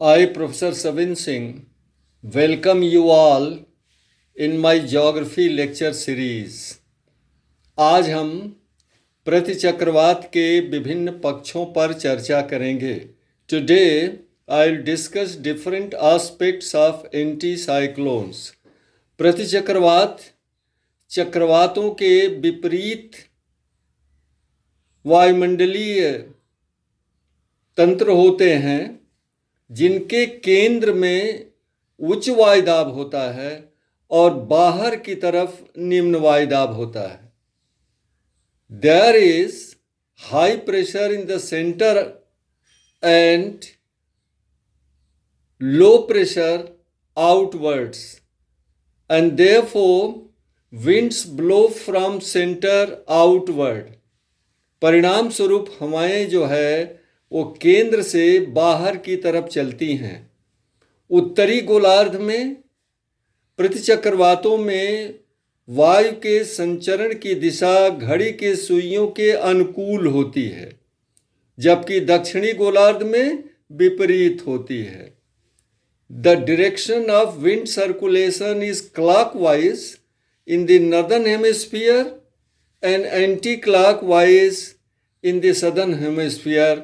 I, Professor Savin Singh, welcome you all in my geography lecture series. आज हम प्रतिचक्रवात के विभिन्न पक्षों पर चर्चा करेंगे. Today I'll discuss different aspects of anticyclones. प्रतिचक्रवात चक्रवातों के विपरीत वायुमंडलीय तंत्र होते हैं जिनके केंद्र में उच्च वायुदाब होता है और बाहर की तरफ निम्न वायुदाब होता है. There is high pressure in the center and low pressure outwards, and therefore winds blow from center outward. परिणाम स्वरूप हवाएं जो है वो केंद्र से बाहर की तरफ चलती हैं. उत्तरी गोलार्ध में प्रतिचक्रवातों में वायु के संचरण की दिशा घड़ी के सुइयों के अनुकूल होती है, जबकि दक्षिणी गोलार्ध में विपरीत होती है. The direction of wind circulation is clockwise in the northern hemisphere and anti clockwise in the southern hemisphere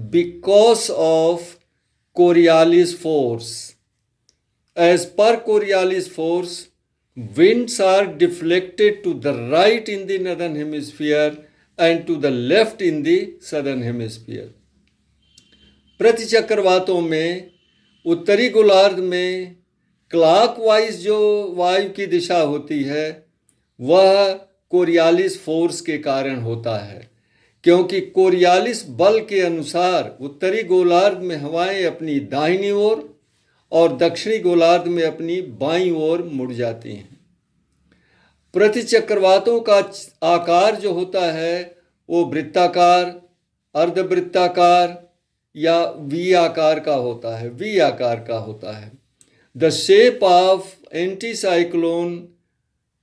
because of Coriolis force. As per Coriolis force, winds are deflected to the right in the northern hemisphere and to the left in the southern hemisphere. प्रतिचक्रवातों में उत्तरी गोलार्ध में clockwise जो वायु की दिशा होती है वह कोरियालिस फोर्स के कारण होता है, क्योंकि कोरियालिस बल के अनुसार उत्तरी गोलार्ध में हवाएं अपनी दाहिनी ओर और दक्षिणी गोलार्ध में अपनी बाईं ओर मुड़ जाती हैं. प्रतिचक्रवातों का आकार जो होता है वो वृत्ताकार, अर्धवृत्ताकार या वी आकार का होता है. The shape of anticyclone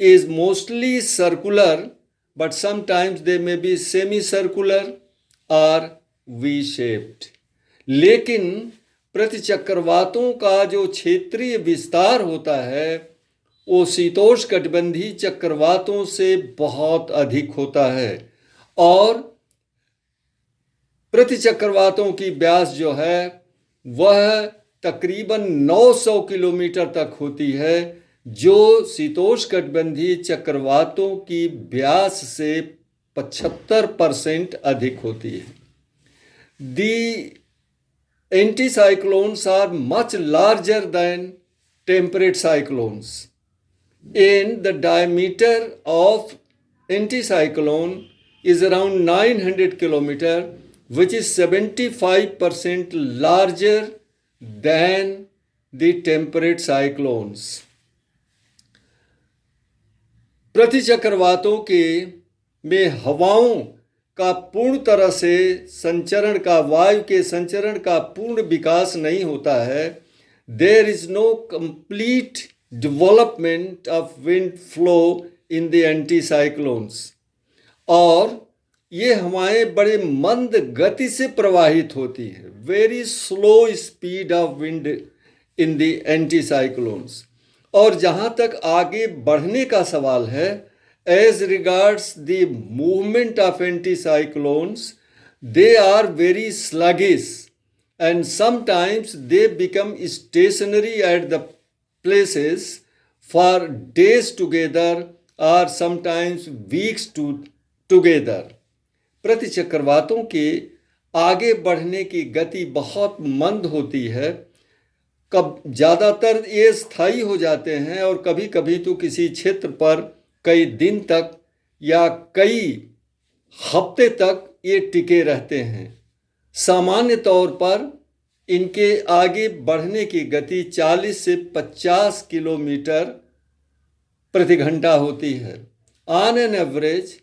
is mostly circular, but sometimes they may be semicircular or V-shaped. लेकिन प्रतिचक्रवातों का जो क्षेत्रीय विस्तार होता है वो शीतोष्णकटिबंधीय चक्रवातों से बहुत अधिक होता है और प्रतिचक्रवातों की व्यास जो है वह तकरीबन 900 किलोमीटर तक होती है, जो शीतोष्णकटिबंधीय चक्रवातों की व्यास से 75% अधिक होती है. The anticyclones are much larger than temperate cyclones. And the diameter of anticyclone is around 900 kilometer, which is 75% larger than the temperate cyclones. प्रतिचक्रवातों के में हवाओं का पूर्ण तरह से संचरण का वायु के संचरण का पूर्ण विकास नहीं होता है. There is no complete development of wind flow in the anticyclones, और ये हवाएं बड़े मंद गति से प्रवाहित होती है. Very slow speed of wind in the anticyclones. और जहाँ तक आगे बढ़ने का सवाल है, as regards the movement of anticyclones, they are very sluggish and sometimes they become stationary at the places for days together और समटाइम्स वीक्स टुगेदर. प्रतिचक्रवातों के आगे बढ़ने की गति बहुत मंद होती है. कब ज़्यादातर ये स्थायी हो जाते हैं और कभी कभी तो किसी क्षेत्र पर कई दिन तक या कई हफ्ते तक ये टिके रहते हैं. सामान्य तौर पर इनके आगे बढ़ने की गति 40 से 50 किलोमीटर प्रति घंटा होती है. On an average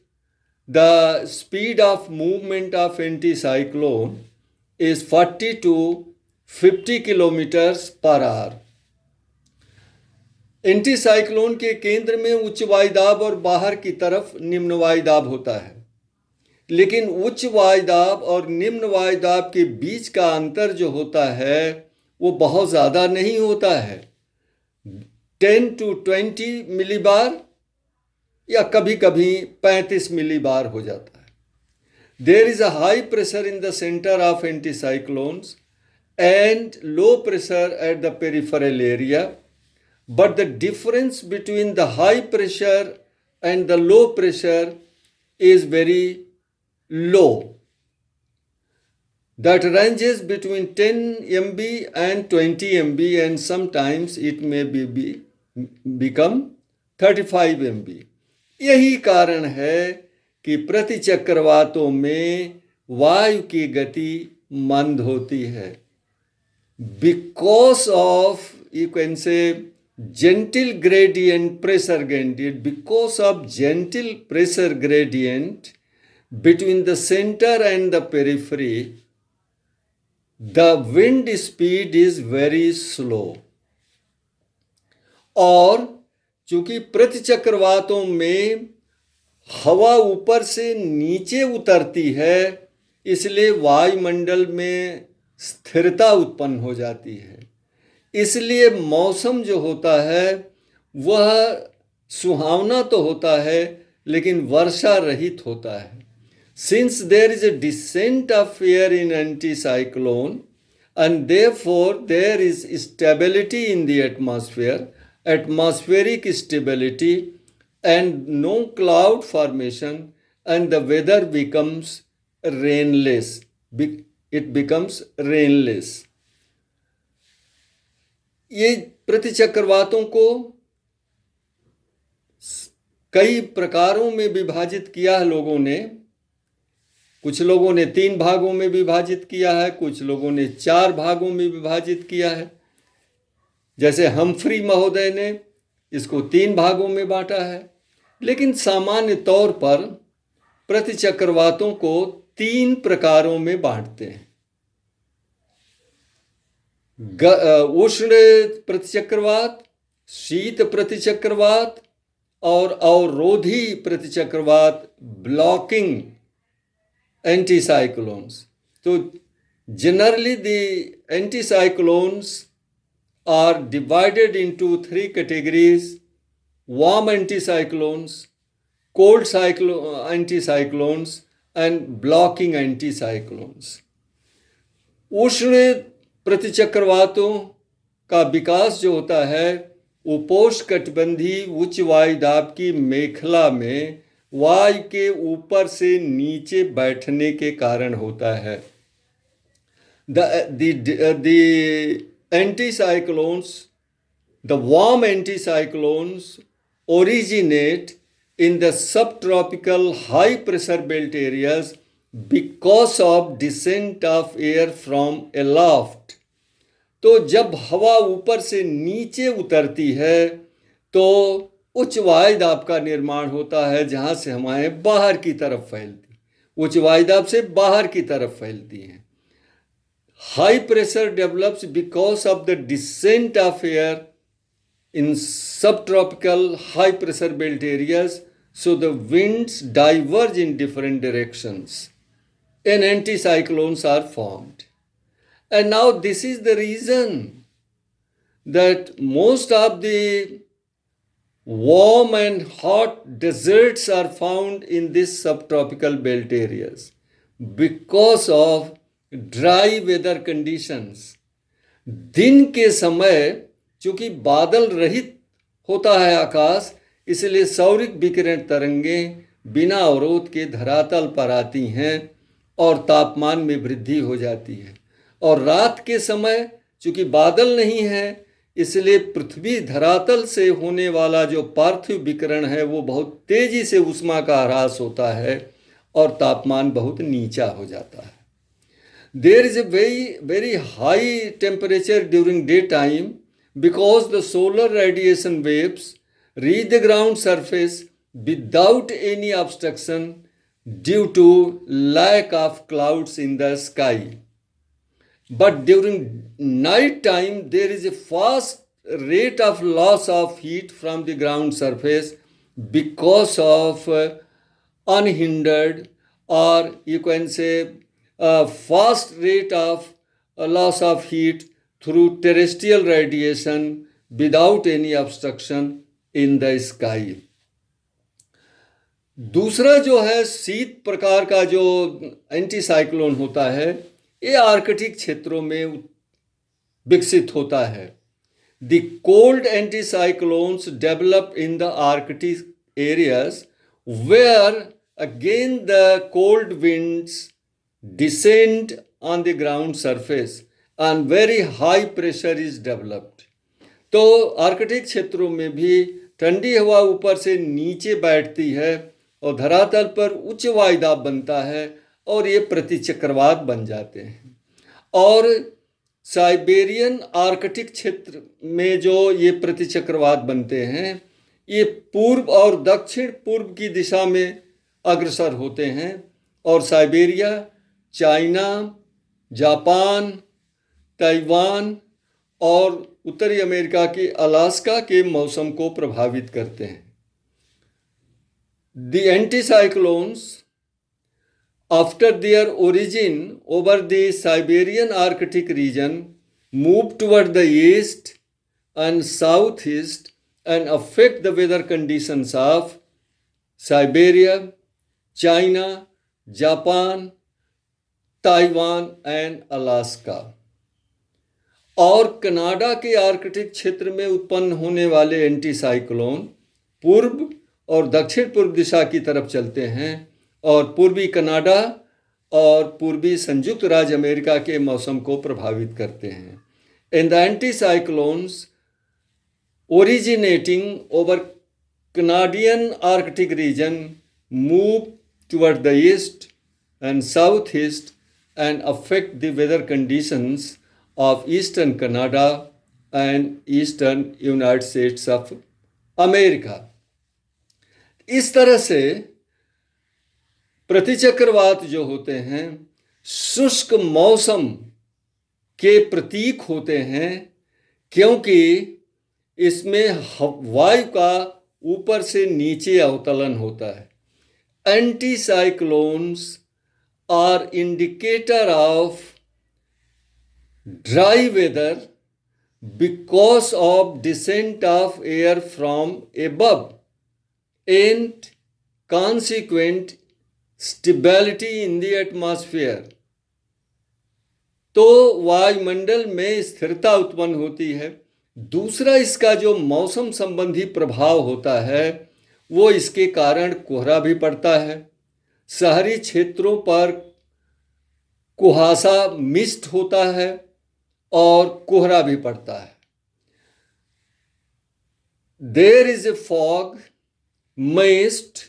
the speed of movement of anticyclone is 40 to 50 kilometres per hour. Anticyclone के केंद्र में उच्च वायुदाब और बाहर की तरफ निम्न वायुदाब होता है, लेकिन उच्च वायुदाब और निम्न वायुदाब के बीच का अंतर जो होता है वो बहुत ज़्यादा नहीं होता है, 10 to 20 मिलीबार या कभी कभी 35 मिलीबार हो जाता है। There is a high pressure in the centre of anticyclones and low pressure at the peripheral area, but the difference between the high pressure and the low pressure is very low. That ranges between 10 MB and 20 MB, and sometimes it may become 35 MB. यही कारण है कि प्रति चक्रवातों में वायु की गति मंद होती है। Because of, you can say, gentle gradient pressure gradient, because of gentle pressure gradient between the center and the periphery, the wind speed is very slow. और चूंकि प्रतिचक्रवातों में हवा ऊपर से नीचे उतरती है, इसलिए वायुमंडल में स्थिरता उत्पन्न हो जाती है। इसलिए मौसम जो होता है वह सुहावना तो होता है लेकिन वर्षा रहित होता है। Since there is a descent of air in anticyclone and therefore there is stability in the atmosphere, atmospheric stability and no cloud formation, and the weather becomes rainless, it becomes rainless. ये प्रतिचक्रवातों को कई प्रकारों में विभाजित किया है लोगों ने। कुछ लोगों ने 3 भागों में विभाजित किया है, कुछ लोगों ने 4 भागों में विभाजित किया है। जैसे हम्फ्री महोदय ने इसको 3 भागों में बांटा है, लेकिन सामान्य तौर पर प्रतिचक्रवातों को 3 प्रकारों में बांटते हैं। उष्ण प्रतिचक्रवात, शीत प्रतिचक्रवात और अवरोधी प्रतिचक्रवात, ब्लॉकिंग एंटीसाइक्लोन्स। तो generally the anticyclones are divided into 3 categories: warm anticyclones, cold anticyclones and blocking anticyclones. उष्ण प्रतिचक्रवातों का विकास जो होता है उपोष्णकटिबंधीय उच्च वायु दाब की मेखला में वायु के ऊपर से नीचे बैठने के कारण होता है। The anticyclones, the warm anticyclones originate in the subtropical high pressure belt areas because of descent of air from aloft. तो जब हवा ऊपर से नीचे उतरती है तो उच्च वायुदाब का निर्माण होता है, जहाँ से हवाएं बाहर की तरफ फैलती, उच्च वायुदाब से बाहर की तरफ फैलती हैं। High pressure develops because of the decent of air in subtropical high pressure belt areas, so the winds diverge in different directions and anticyclones are formed. And now this is the reason that most of the warm and hot deserts are found in these subtropical belt areas because of dry weather conditions. दिन के समय चूंकि बादल रहित होता है आकाश, इसलिए सौरिक विकिरण तरंगें बिना अवरोध के धरातल पर आती हैं और तापमान में वृद्धि हो जाती है। और रात के समय चूंकि बादल नहीं है, इसलिए पृथ्वी धरातल से होने वाला जो पार्थिव विकिरण है वो बहुत तेजी से ऊष्मा का ह्रास होता है और तापमान बहुत नीचा हो जाता है। There is a very high temperature during daytime because the solar radiation waves reach the ground surface without any obstruction due to lack of clouds in the sky. But during night time there is a fast rate of loss of heat from the ground surface because of unhindered, or you can say fast rate of loss of heat through terrestrial radiation without any obstruction in the sky. दूसरा जो है शीत प्रकार का जो anti cyclone होता है, ये आर्कटिक क्षेत्रों में विकसित होता है. The cold anticyclones develop in the Arctic areas where again the cold winds descend on the ground surface and very high pressure is developed. तो आर्कटिक क्षेत्रों में भी ठंडी हवा ऊपर से नीचे बैठती है और धरातल पर उच्च वायुदाब बनता है और ये प्रतिचक्रवात बन जाते हैं. और साइबेरियन आर्कटिक क्षेत्र में जो ये प्रतिचक्रवात बनते हैं, ये पूर्व और दक्षिण पूर्व की दिशा में अग्रसर होते हैं और साइबेरिया, चाइना, जापान, ताइवान और उत्तरी अमेरिका के अलास्का के मौसम को प्रभावित करते हैं. The anticyclones, after their origin over the Siberian Arctic region, move toward the east and southeast and affect the weather conditions of Siberia, China, Japan, Taiwan and Alaska. और कनाडा के Arctic क्षेत्र में उत्पन्न होने वाले एंटीसाइक्लोन पूर्व और दक्षिण पूर्व दिशा की तरफ चलते हैं और पूर्वी कनाडा और पूर्वी संयुक्त राज्य अमेरिका के मौसम को प्रभावित करते हैं. इन the anticyclones originating over Canadian Arctic region move toward the east and southeast and affect the weather conditions of eastern Canada and eastern United States of America. इस तरह से प्रतिचक्रवात जो होते हैं शुष्क मौसम के प्रतीक होते हैं, क्योंकि इसमें वायु का ऊपर से नीचे अवतलन होता है. एंटीसाइक्लोन्स are indicator of dry weather because of descent of air from above and consequent stability in the atmosphere. तो वायुमंडल में स्थिरता उत्पन्न होती है. दूसरा इसका जो मौसम संबंधी प्रभाव होता है वो इसके कारण कोहरा भी पड़ता है. शहरी क्षेत्रों पर कुहासा मिस्ट होता है और कोहरा भी पड़ता है. There is a fog, mist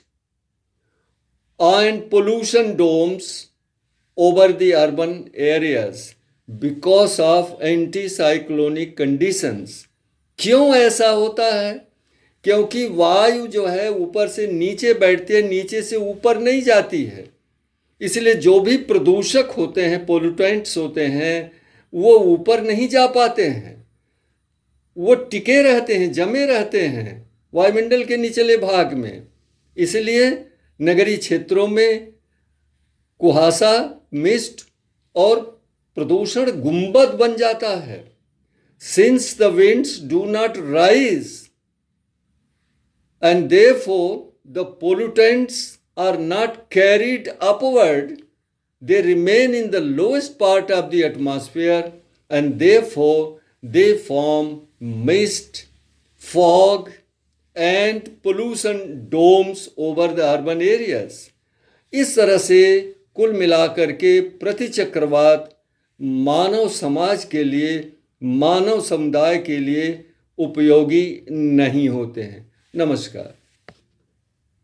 and pollution domes over the urban areas because of anticyclonic conditions. क्यों ऐसा होता है? क्योंकि वायु जो है ऊपर से नीचे बैठती है, नीचे से ऊपर नहीं जाती है. इसलिए जो भी प्रदूषक होते हैं, पोल्यूटेंट्स होते हैं, वो ऊपर नहीं जा पाते हैं, वो टिके रहते हैं, जमे रहते हैं वायुमंडल के निचले भाग में. इसलिए नगरीय क्षेत्रों में कुहासा, मिस्ट और प्रदूषण गुंबद बन जाता है. Since the winds do not rise and therefore the pollutants are not carried upward, they remain in the lowest part of the atmosphere and therefore they form mist, fog and pollution domes over the urban areas. इस तरह से कुल मिलाकर के प्रतिचक्रवात मानव समाज के लिए, मानव समुदाय के लिए उपयोगी नहीं होते हैं. नमस्कार.